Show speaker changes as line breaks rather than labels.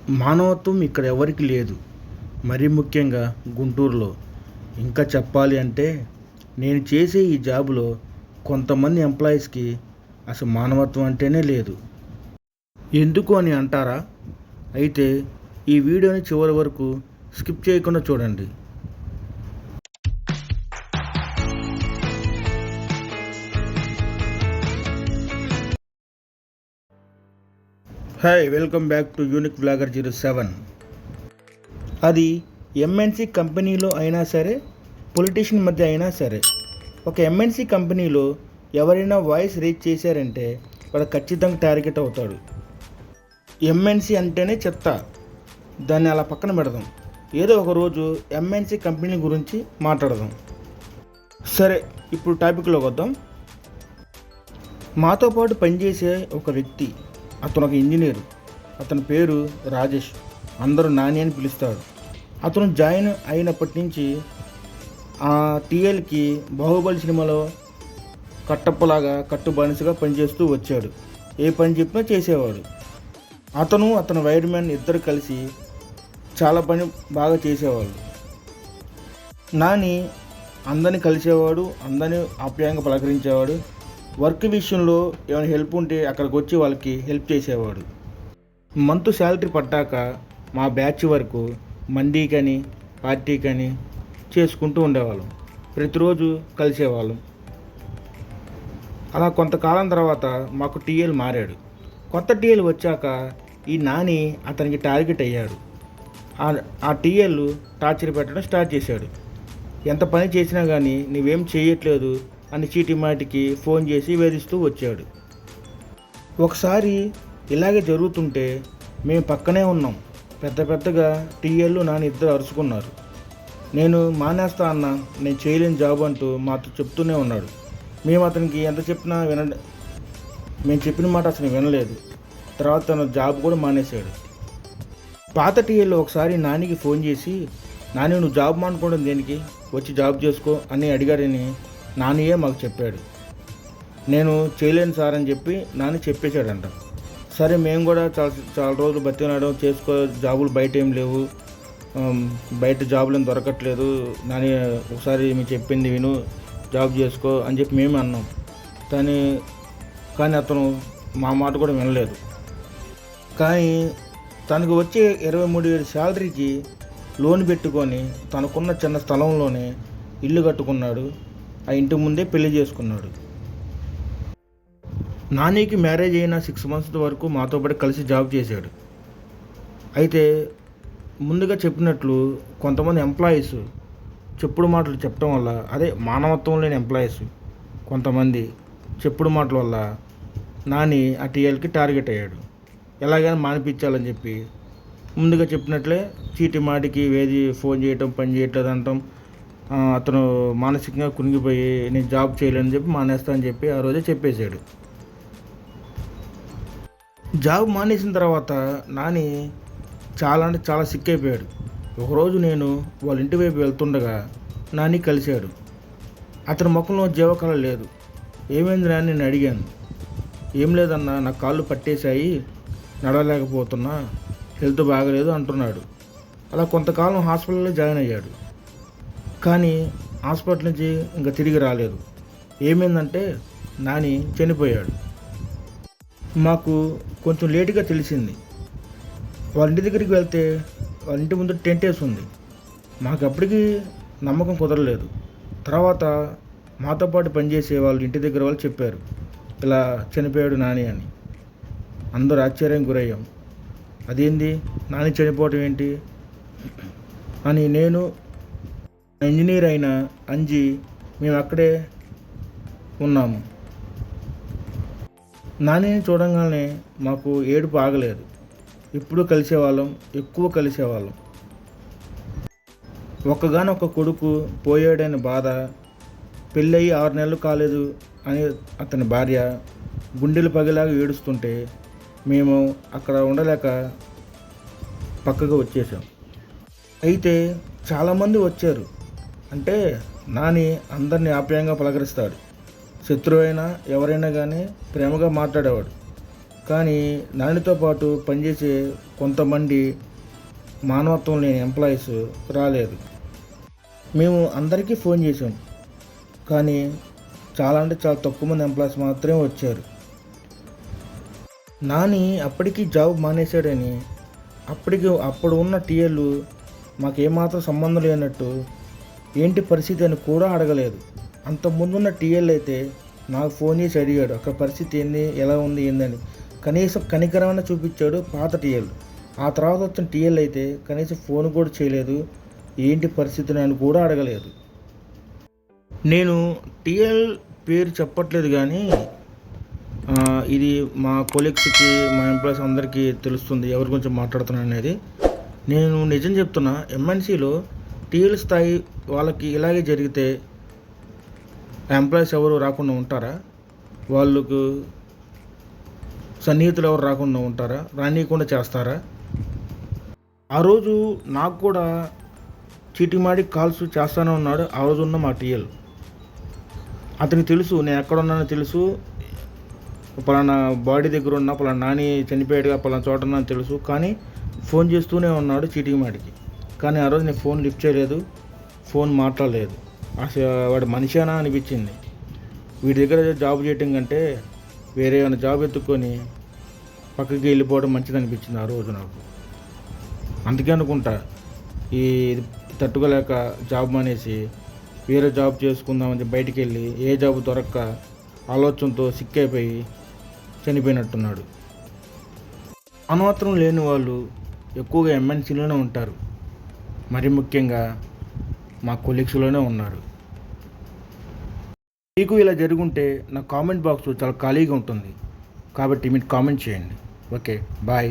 మానవత్వం ఇక్కడ ఎవరికి లేదు. మరీ ముఖ్యంగా గుంటూరులో. ఇంకా చెప్పాలి అంటే నేను చేసే ఈ జాబ్‌లో కొంతమంది ఎంప్లాయీస్‌కి అసలు మానవత్వం అంటేనే లేదు. ఎందుకు అని అంటారా? అయితే ఈ వీడియోని చివరి వరకు స్కిప్ చేయకుండా చూడండి. Hi, welcome back to unique blogger 07. అది ఎంఎన్సి కంపెనీలో అయినా సరే, పొలిటీషియన్ మధ్య అయినా సరే, ఒక ఎంఎన్సి కంపెనీలో ఎవరైనా వాయిస్ రేజ్ చేశారంటే వాడు ఖచ్చితంగా టార్గెట్ అవుతాడు. ఎంఎన్సి అంటేనే చెత్త, దాన్ని అలా పక్కన పెడదాం. ఏదో ఒక రోజు ఎంఎన్సి కంపెనీ గురించి మాట్లాడదాం. సరే, ఇప్పుడు టాపిక్లోకి వద్దాం. మాతో పాటు పనిచేసే ఒక వ్యక్తి, అతను ఒక ఇంజనీరు. అతని పేరు రాజేష్, అందరూ నాని అని పిలుస్తాడు. అతను జాయిన్ అయినప్పటి నుంచి ఆ టీఎల్కి బాహుబలి సినిమాలో కట్టప్పలాగా కట్టుబానిసగా పనిచేస్తూ వచ్చాడు. ఏ పని చెప్పినా చేసేవాడు. అతని వైర్మెన్ ఇద్దరు కలిసి చాలా పని బాగా చేసేవాళ్ళు. నాని అందరిని కలిసేవాడు, అందరినీ ఆప్యాయంగా పలకరించేవాడు. వర్క్ విషయంలో ఏమైనా హెల్ప్ ఉంటే అక్కడికి వచ్చి వాళ్ళకి హెల్ప్ చేసేవాడు. మంత్ శాలరీ పడ్డాక మా బ్యాచ్ వరకు మండీకని పార్టీకని చేసుకుంటూ ఉండేవాళ్ళం. ప్రతిరోజు కలిసేవాళ్ళం. అలా కొంతకాలం తర్వాత మాకు టీఎల్ మారాడు. కొత్త టీఎల్ వచ్చాక ఈ నాని అతనికి టార్గెట్ అయ్యాడు. ఆ టీఎల్ టార్చర్ పెట్టడం స్టార్ట్ చేశాడు. ఎంత పని చేసినా కానీ నువ్వేం చేయట్లేదు అని చీటి మాటికి ఫోన్ చేసి వేధిస్తూ వచ్చాడు. ఒకసారి ఇలాగే జరుగుతుంటే మేము పక్కనే ఉన్నాం. పెద్దగా టీఎల్లు నాని ఇద్దరు అరుచుకున్నారు. నేను మానేస్తా అన్నా, నేను చేయలేని జాబ్ అంటూ మాతో చెప్తూనే ఉన్నాడు. మేము అతనికి ఎంత చెప్పినా మేము చెప్పిన మాట అసలు వినలేదు. తర్వాత తన జాబ్ కూడా మానేశాడు. పాత టీఎల్లో ఒకసారి నానికి ఫోన్ చేసి, నాని నువ్వు జాబ్ మానుకోవడం దేనికి, వచ్చి జాబ్ చేసుకో అని అడిగాడని నానియే మాకు చెప్పాడు. నేను చేయలేను సార్ అని చెప్పి నాని చెప్పేశాడంట. సరే, మేము కూడా చాలా రోజులు బతికినాడు, చేసుకో, జాబులు బయట ఏం లేవు, బయట జాబులు ఏం దొరకట్లేదు, నాని ఒకసారి మీకు చెప్పింది విను, జాబ్ చేసుకో అని చెప్పి మేము అన్నాం. కానీ అతను మా మాట కూడా వినలేదు. కానీ తనకు వచ్చే 23,000 శాలరీకి లోన్ పెట్టుకొని తనకున్న చిన్న స్థలంలోనే ఇల్లు కట్టుకున్నాడు. ఆ ఇంటి ముందే పెళ్లి చేసుకున్నాడు. నానికి మ్యారేజ్ అయిన 6 months వరకు మాతో పాటు కలిసి జాబ్ చేశాడు. అయితే ముందుగా చెప్పినట్లు కొంతమంది ఎంప్లాయీస్ చెప్పుడు మాటలు చెప్పడం వల్ల, అదే మానవత్వం లేని ఎంప్లాయీస్ కొంతమంది చెప్పుడు మాటల వల్ల నాని ఆ టీఎల్కి టార్గెట్ అయ్యాడు. ఎలాగైనా మానిపించాలని చెప్పి ముందుగా చెప్పినట్లే చీటి మాటికి ఫోన్ చేయటం, పని చేయట్లేదు అంటాం. అతను మానసికంగా కునిగిపోయి నేను జాబ్ చేయలేని చెప్పి మానేస్తా అని చెప్పి ఆ రోజే చెప్పేశాడు. జాబ్ మానేసిన తర్వాత నాని చాలా సిక్ అయిపోయాడు. ఒకరోజు నేను వాళ్ళ ఇంటి వైపు వెళ్తుండగా నాని కలిశాడు. అతని ముఖంలో జీవకళ లేదు. ఏమైంది నాని నేను అడిగాను. ఏం లేదన్నా, నా కాళ్ళు పట్టేశాయి, నడవలేకపోతున్నా, హెల్త్ బాగలేదు అంటున్నాడు. అలా కొంతకాలం హాస్పిటల్లో జాయిన్ అయ్యాడు. కానీ హాస్పిటల్ నుంచి ఇంకా తిరిగి రాలేదు. ఏమైందంటే నాని చనిపోయాడు. మాకు కొంచెం లేటుగా తెలిసింది. వాళ్ళ ఇంటి దగ్గరికి వెళ్తే వాళ్ళ ఇంటి ముందు టెంట్ వేసి ఉంది. మాకు అప్పటికి నమ్మకం కుదరలేదు. తర్వాత మాతో పాటు పనిచేసే వాళ్ళ ఇంటి దగ్గర వాళ్ళు చెప్పారు, ఇలా చనిపోయాడు నాని అని. అందరూ ఆశ్చర్యం గురయ్యాం. అదేంది, నాని చనిపోవటం ఏంటి అని నేను, ఇంజనీర్ అయిన అంజీ మేము అక్కడే ఉన్నాము. నానిని చూడంగానే మాకు ఏడుపు ఆగలేదు. ఎప్పుడు కలిసేవాళ్ళం, ఎక్కువ కలిసేవాళ్ళం. ఒక్కగానొక్క కొడుకు పోయాడని బాధ, పెళ్ళయి 6 నెలలు కాలేదు అని అతని భార్య గుండెలు పగిలాగా ఏడుస్తుంటే మేము అక్కడ ఉండలేక పక్కకు వచ్చేసాం. అయితే చాలామంది వచ్చారు. అంటే నాని అందరినీ ఆప్యాయంగా పలకరిస్తాడు. శత్రువైనా ఎవరైనా కానీ ప్రేమగా మాట్లాడేవాడు. కానీ నానితో పాటు పనిచేసే కొంతమంది మానవత్వం లేని ఎంప్లాయీస్ రాలేదు. మేము అందరికీ ఫోన్ చేసాం, కానీ చాలా అంటే చాలా తక్కువ మంది ఎంప్లాయీస్ మాత్రమే వచ్చారు. నాని అప్పటికి జాబ్ మానేశాడని అప్పుడు ఉన్న టీఎల్ మాకేమాత్రం సంబంధం లేనట్టు ఏంటి పరిస్థితి అని కూడా అడగలేదు. అంత ముందున్న టీఎల్ అయితే నాకు ఫోన్ చేసి అడిగాడు అక్కడ పరిస్థితి ఏంది, ఎలా ఉంది ఏందని. కనీసం కనికరమైన చూపించాడు పాత టీఎల్. ఆ తర్వాత వచ్చిన టీఎల్ అయితే కనీసం ఫోన్ కూడా చేయలేదు, ఏంటి పరిస్థితిని అని కూడా అడగలేదు. నేను టీఎల్ పేరు చెప్పట్లేదు, కానీ ఇది మా కొలీగ్స్కి, మా ఎంప్లాయీస్ అందరికీ తెలుస్తుంది ఎవరి గురించి మాట్లాడుతున్నాను అనేది. నేను నిజం చెప్తున్నా, ఎంఎన్సీలో టీఎల్ స్థాయి వాళ్ళకి ఇలాగే జరిగితే ఎంప్లాయీస్ ఎవరు రాకుండా ఉంటారా? వాళ్ళకు సన్నిహితులు ఎవరు రాకుండా ఉంటారా? రానియకుండా చేస్తారా? ఆ రోజు నాకు కూడా చీటిమాడి కాల్స్ చేస్తూనే ఉన్నాడు ఆ రోజు ఉన్న మా టీఎల్. అతనికి తెలుసు నేను ఎక్కడ ఉన్నానో తెలుసు, పలానా బాడీ దగ్గర ఉన్నా, పలానా నాని చనిపోయాడుగా, పలానా చోట ఉన్నా తెలుసు, కానీ ఫోన్ చేస్తూనే ఉన్నాడు చీటికి మాటికి. కానీ ఆ రోజు నేను ఫోన్ లిఫ్ట్ చేయలేదు, ఫోన్ మాట్లాడలేదు. అసలు వాడు మనిషేనా అనిపించింది. వీడి దగ్గర జాబ్ చేయటం కంటే వేరే ఏమైనా జాబ్ ఎత్తుక్కొని పక్కకి వెళ్ళిపోవడం మంచిది అనిపించింది ఆ రోజు నాకు. అందుకే అనుకుంటా ఈ తట్టుకోలేక జాబ్ మానేసి వేరే జాబ్ చేసుకుందామని బయటికి వెళ్ళి ఏ జాబ్ దొరక్క ఆలోచనతో సిక్ అయిపోయి చనిపోయినట్టున్నాడు. మానవత్వం లేని వాళ్ళు ఎక్కువగా ఎంఎన్సీలోనే ఉంటారు, మరి ముఖ్యంగా మా కొలీగ్స్లోనే ఉన్నారు. మీకు ఇలా జరుగుంటే నా కామెంట్ బాక్స్ చాలా ఖాళీగా ఉంటుంది, కాబట్టి మీరు కామెంట్ చేయండి. Okay, bye.